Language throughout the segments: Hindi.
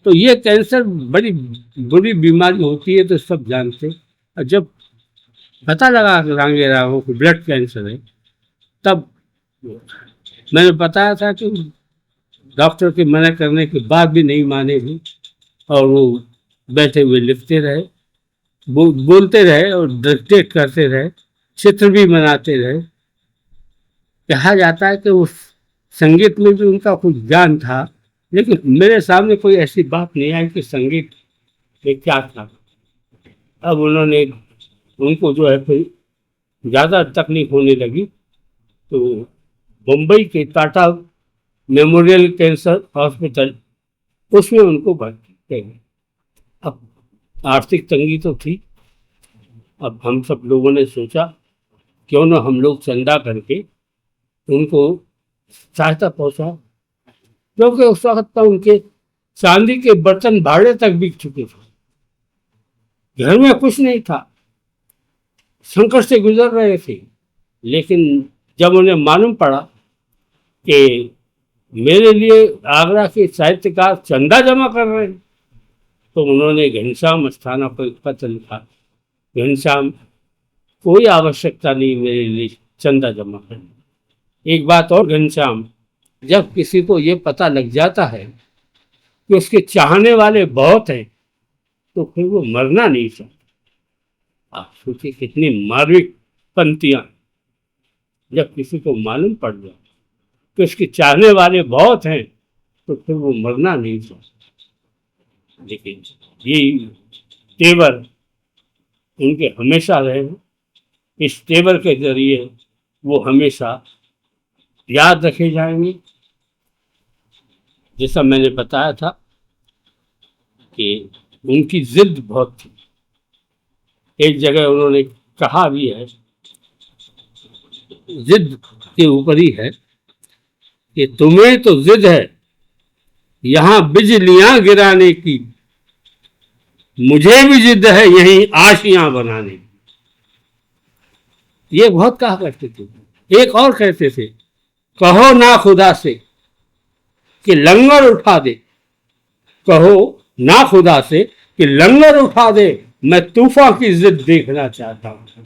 तो ये कैंसर बड़ी बुरी बीमारी होती है तो सब जानते। और जब पता लगा कि रांगे राघव को ब्लड कैंसर है, तब मैंने बताया था कि डॉक्टर के मना करने के बाद भी नहीं माने भी, और वो बैठे हुए लिखते रहे, बोलते रहे और डिक्टेट करते रहे, चित्र भी बनाते रहे। कहा जाता है कि उस संगीत में भी उनका कुछ ज्ञान था, लेकिन मेरे सामने कोई ऐसी बात नहीं आई कि संगीत में क्या था। अब उन्होंने, उनको जो है फिर ज़्यादा तकलीफ होने लगी, तो मुंबई के टाटा मेमोरियल कैंसर हॉस्पिटल, उसमें उनको भर्ती किया गया। अब आर्थिक तंगी तो थी। अब हम सब लोगों ने सोचा क्यों ना हम लोग चंदा करके उनको सहायता पहुंचा, क्योंकि उस वक्त तो उनके चांदी के बर्तन भाड़े तक बिक चुके थे, घर में कुछ नहीं था, संकट से गुजर रहे थे। लेकिन जब उन्हें मालूम पड़ा कि मेरे लिए आगरा के साहित्यकार चंदा जमा कर रहे हैं, तो उन्होंने घनश्याम अस्थाना को एक पत्र लिखा, घनश्याम कोई आवश्यकता नहीं मेरे लिए चंदा जमा करने। एक बात और घनश्याम, जब किसी को ये पता लग जाता है कि उसके चाहने वाले बहुत हैं, तो फिर वो मरना नहीं चाहता। आप सोचिए कितनी मार्मिक पंक्तियां। जब किसी को मालूम पड़ जाए कि उसके चाहने वाले बहुत हैं, तो फिर वो मरना नहीं चाहता। लेकिन ये तेवर उनके हमेशा रहे। इस तेवर के जरिए वो हमेशा याद रखे जाएंगे। जैसा मैंने बताया था कि उनकी जिद बहुत थी। एक जगह उन्होंने कहा भी है, जिद के ऊपर ही है, कि तुम्हें तो जिद है यहाँ बिजलियां गिराने की, मुझे भी जिद है यहीं आशियां बनाने की। ये बहुत कहा करते थे। एक और कहते थे, कहो ना खुदा से कि लंगर उठा दे, कहो ना खुदा से कि लंगर उठा दे, मैं तूफान की जिद देखना चाहता हूं।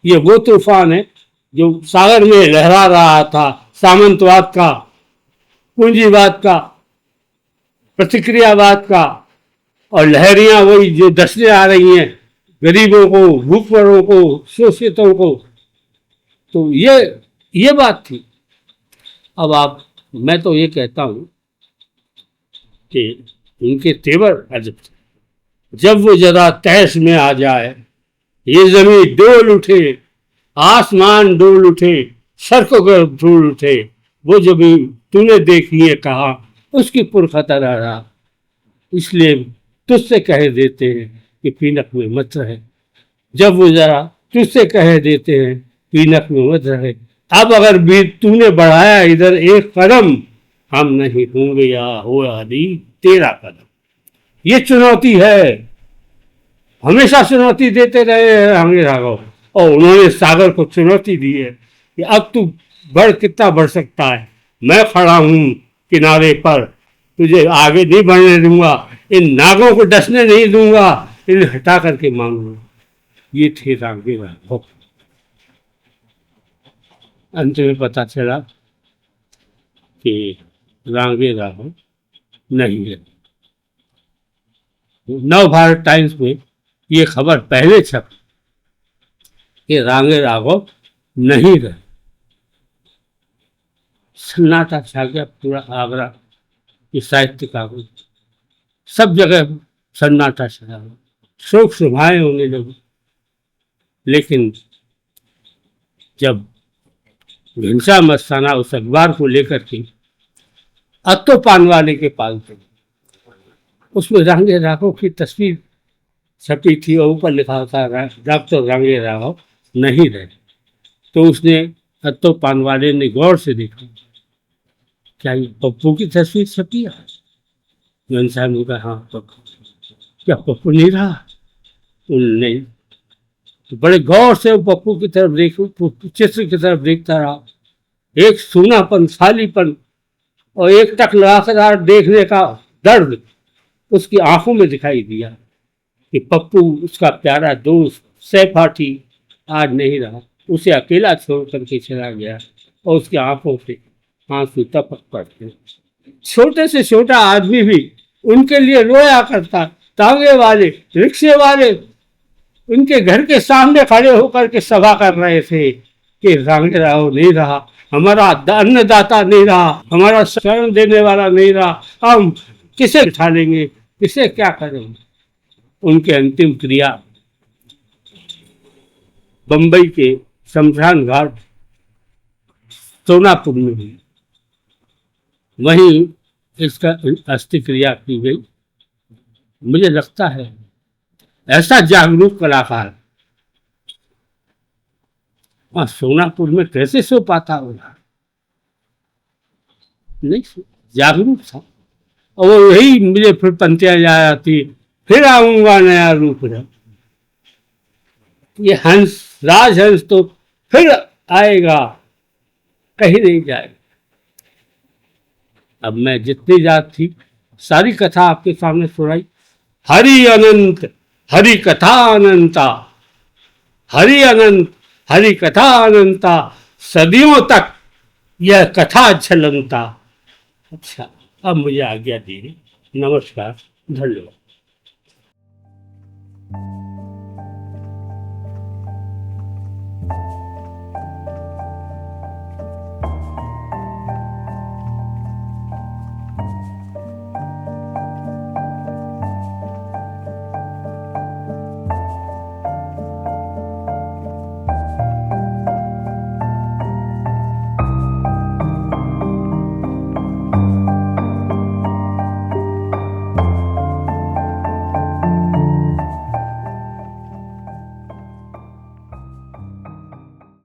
ये वो तूफान है जो सागर में लहरा रहा था, सामंतवाद का, पूंजीवाद का, प्रतिक्रियावाद का, और लहरियां वही जो दसने आ रही हैं, गरीबों को, भूखमरों को, शोषितों को। तो ये बात थी। अब मैं तो ये कहता हूं कि उनके तेवर अजब थे। जब वो जरा तहस में आ जाए, ये जमीन डोल उठे, आसमान डोल उठे, सड़कों पर धूल उठे, वो जब तूने देखी है कहा उसकी पुरखतर रहा, इसलिए तुझसे कह देते हैं कि पीनक में मत रहे। जब वो जरा तुझसे कह देते हैं पीनक में मत रहे, अब अगर भी तूने बढ़ाया इधर एक कदम, हम नहीं होंगे या हो आदि तेरा कदम। ये चुनौती है, हमेशा चुनौती देते रहे हैं रांगे राघव, और उन्होंने सागर को चुनौती दी है कि अब तू कितना बढ़ सकता है, मैं खड़ा हूं किनारे पर, तुझे आगे नहीं बढ़ने दूंगा, इन नागों को डसने नहीं दूंगा, इन्हें हटा करके मांगूंगा। ये थे रांगे राघव। अंत में पता चला कि रांगे राघव नहीं है। नव भारत टाइम्स में ये खबर पहले छप कि रांगे राघव नहीं रहे। सन्नाटा छा गया पूरा आगरा की साहित्य का, सब जगह सन्नाटा छा गया, शोक सभाएं होने लगी। लेकिन जब घनश्याम अस्थाना उस अखबार को लेकर के अत्तो पानवाले के पास गए, उसमें रांगे राघव की तस्वीर छपी थी और ऊपर लिखा था डॉक्टर रांगे राघव नहीं रहे। तो उसने, अत्तो पानवाले ने गौर से देखा, क्या ये पप्पू की तस्वीर छपी है? घनश्याम ने कहा हाँ पप्पू। क्या पप्पू नहीं रहा? नहीं। तो बड़े गौर से वो पप्पू की तरफ चित्र की तरफ देखता रहा। एक सूनापन, खालीपन और एक टक लगाकर देखने का दर्द उसकी आंखों में दिखाई दिया कि पप्पू उसका प्यारा दोस्त सहपाठी आज नहीं रहा, उसे अकेला छोड़ करके चला गया और उसकी आंखों से आंसू टपक पड़ते। छोटे से छोटा आदमी भी उनके लिए रोया करता। तांगे वाले, रिक्शे वाले उनके घर के सामने खड़े होकर के सभा कर रहे थे कि रांगे राव नहीं रहा, हमारा अन्नदाता नहीं रहा, हमारा शरण देने वाला नहीं रहा, हम किसे बिठा लेंगे, किसे क्या करेंगे। उनके अंतिम क्रिया बंबई के शमशान घाट सोनापुर में हुई, वहीं इसका अस्थि क्रिया की गई। मुझे लगता है ऐसा जागरूक कलाकार वहां सोनापुर में कैसे सो पाता होगा, नहीं जागरूक था। और वो यही मुझे फिर पंक्तियां याद आती, फिर आऊंगा नया रूप है, ये हंस राजहंस तो फिर आएगा, कहीं नहीं जाएगा। अब मैं जितनी याद थी सारी कथा आपके सामने सुनाई। हरि अनंत हरि कथा अनंता, हरि अनंत हरि कथा अनंता, सदियों तक यह कथा झलंता। अच्छा, अब मुझे आज्ञा दीजिए। नमस्कार, धन्यवाद।